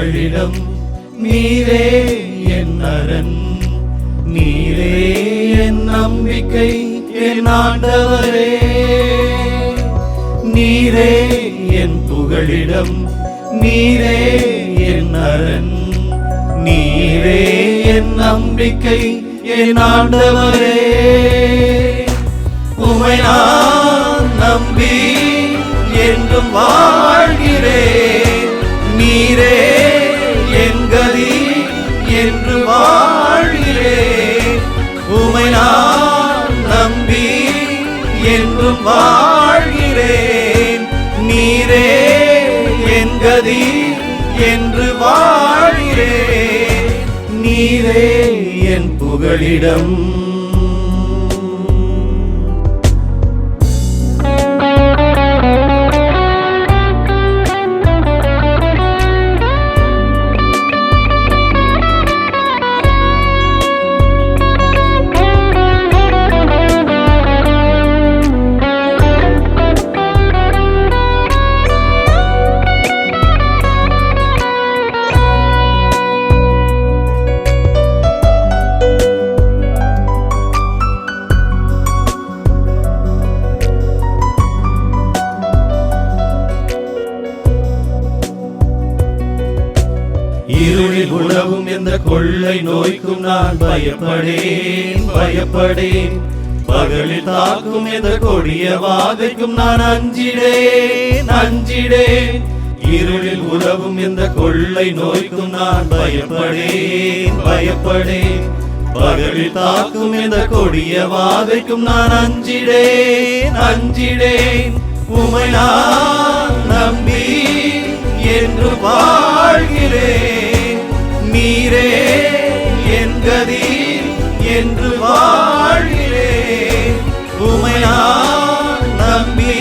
புகழிடம் நீரே என் அரண், நீரே என் நம்பிக்கை என் ஆண்டவரே. நீரே என் புகழிடம் நீரே என் அரண், நீரே என் நம்பிக்கை என் ஆண்டவரே. உம்மை நான் நம்பி என்றும் வாழ்கிறேன், நீரே என் கதி என்று வாழ்கிறேன். உம்மை நான் நம்பி என்றும் வாழ்கிறேன், நீரே என் கதி என்று வாழ்கிறேன். நீரே என் புகழிடம். இருளில் உலவும் எந்த கொள்ளை நோய்க்கும் நான் பயப்படேன் பயப்படேன். பகலில் தாக்கும் எந்த கொடிய வாதைக்கும் நான் அஞ்சிடேன் அஞ்சிடேன். இருளில் உலவும் எந்த கொள்ளை நோய்க்கும் நான் பயப்படேன் பயப்படேன். பகலில் தாக்கும் எந்த கொடிய வாதைக்கும் நான் அஞ்சிடேன் அஞ்சிடேன். உம்மை நான் நம்பி என்று வாழ்கிறேன், நீரே என் கதி என்று வாழ்கிறேன். உம்மை நான் நம்பி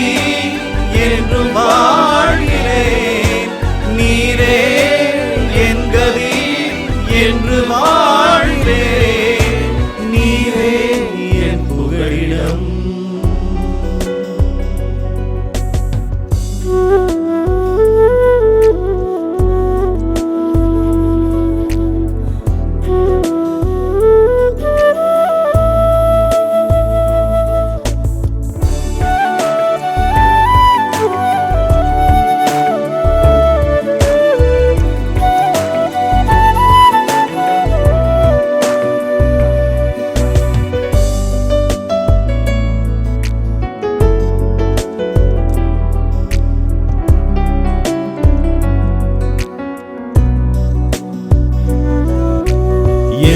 என்று வாழ்கிறேன், நீரே என் கதி என்று வாழ்கிறேன். நீரே என் புகழிடம்.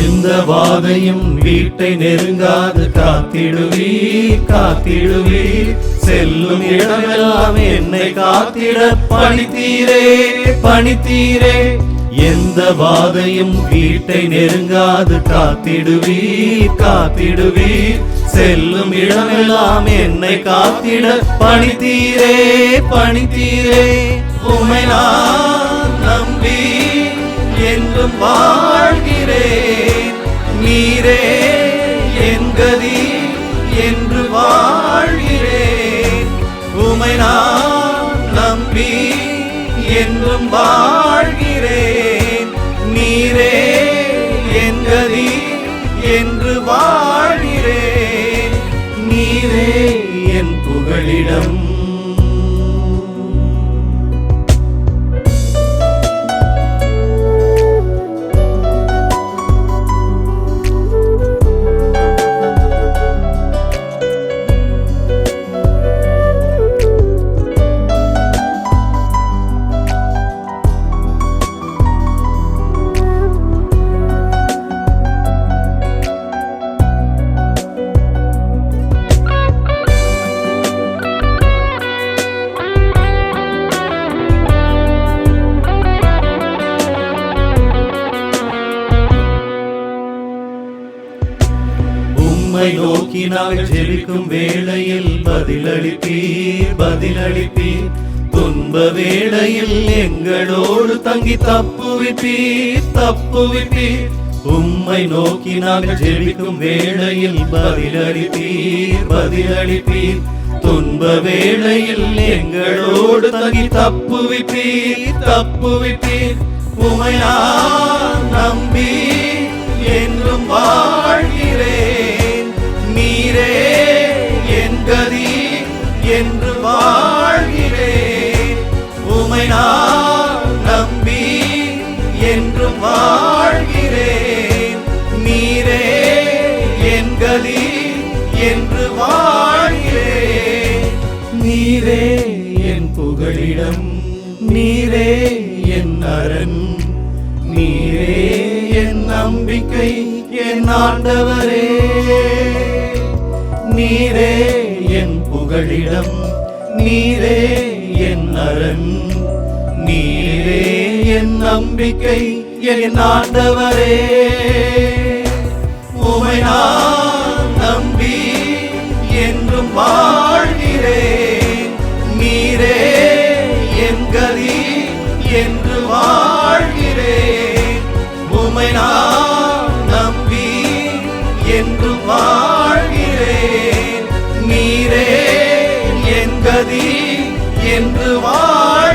எந்த வாதையும் வீட்டை நெருங்காது காத்திடுவீர் காத்திடுவீர். செல்லும் இடமெல்லாம் என்னை காத்திட பணித்தீரே பணித்தீரே. எந்த வாதையும் வீட்டை நெருங்காது காத்திடுவீர் காத்திடுவீர். செல்லும் இடமெல்லாம் என்னை காத்திட பணித்தீரே பணித்தீரே. உம்மை நான் நம்பி என்றும் வாழ்கிறேன், நீரே என் கதி என்று வாழ்கிறேன். உம்மை நான் நம்பி என்றும் வாழ்கிறேன், நீரே என் கதி என்று வாழ்கிறேன். நீரே என் புகழிடம். உம்மை நோக்கி நாங்கள் ஜெபிக்கும் வேளையில் பதிலளிப்பீர் பதிலளிப்பீர். துன்ப வேளையில் எங்களோடு தங்கி தப்புவிப்பீர் தப்புவிப்பீர். உம்மை நோக்கி நாங்கள் ஜெபிக்கும் வேளையில் பதிலளிப்பீர் பதிலளிப்பீர். துன்ப வேளையில் எங்களோடு தங்கி தப்புவிப்பீர் தப்புவிப்பீர். உமை நான் நம்பி என்றும் வாழ்கிறேன். நீரே என் கதி என்று வாழ்கிறேன். உமை நான் நம்பி என்றும் வாழ்கிறேன். நீரே என் கதி என்று வாழ்கிறேன். நீரே என் புகழிடம், நீரே என் அரண், நீரே என் நம்பிக்கை, என் ஆண்டவரே. நீரே என் புகழிடம், நீரே என் அரண், நீரே என் நம்பிக்கை, என் ஆண்டவரே. உமை நான் நம்பி என்றும் வாழ்கிறேன். நீரே என் கதி என்று வாழ்கிறேன். உமை நான் நம்பி என்று வாழ்கிறேன். நீரே என் கதி என்று வாழ்கிறேன்.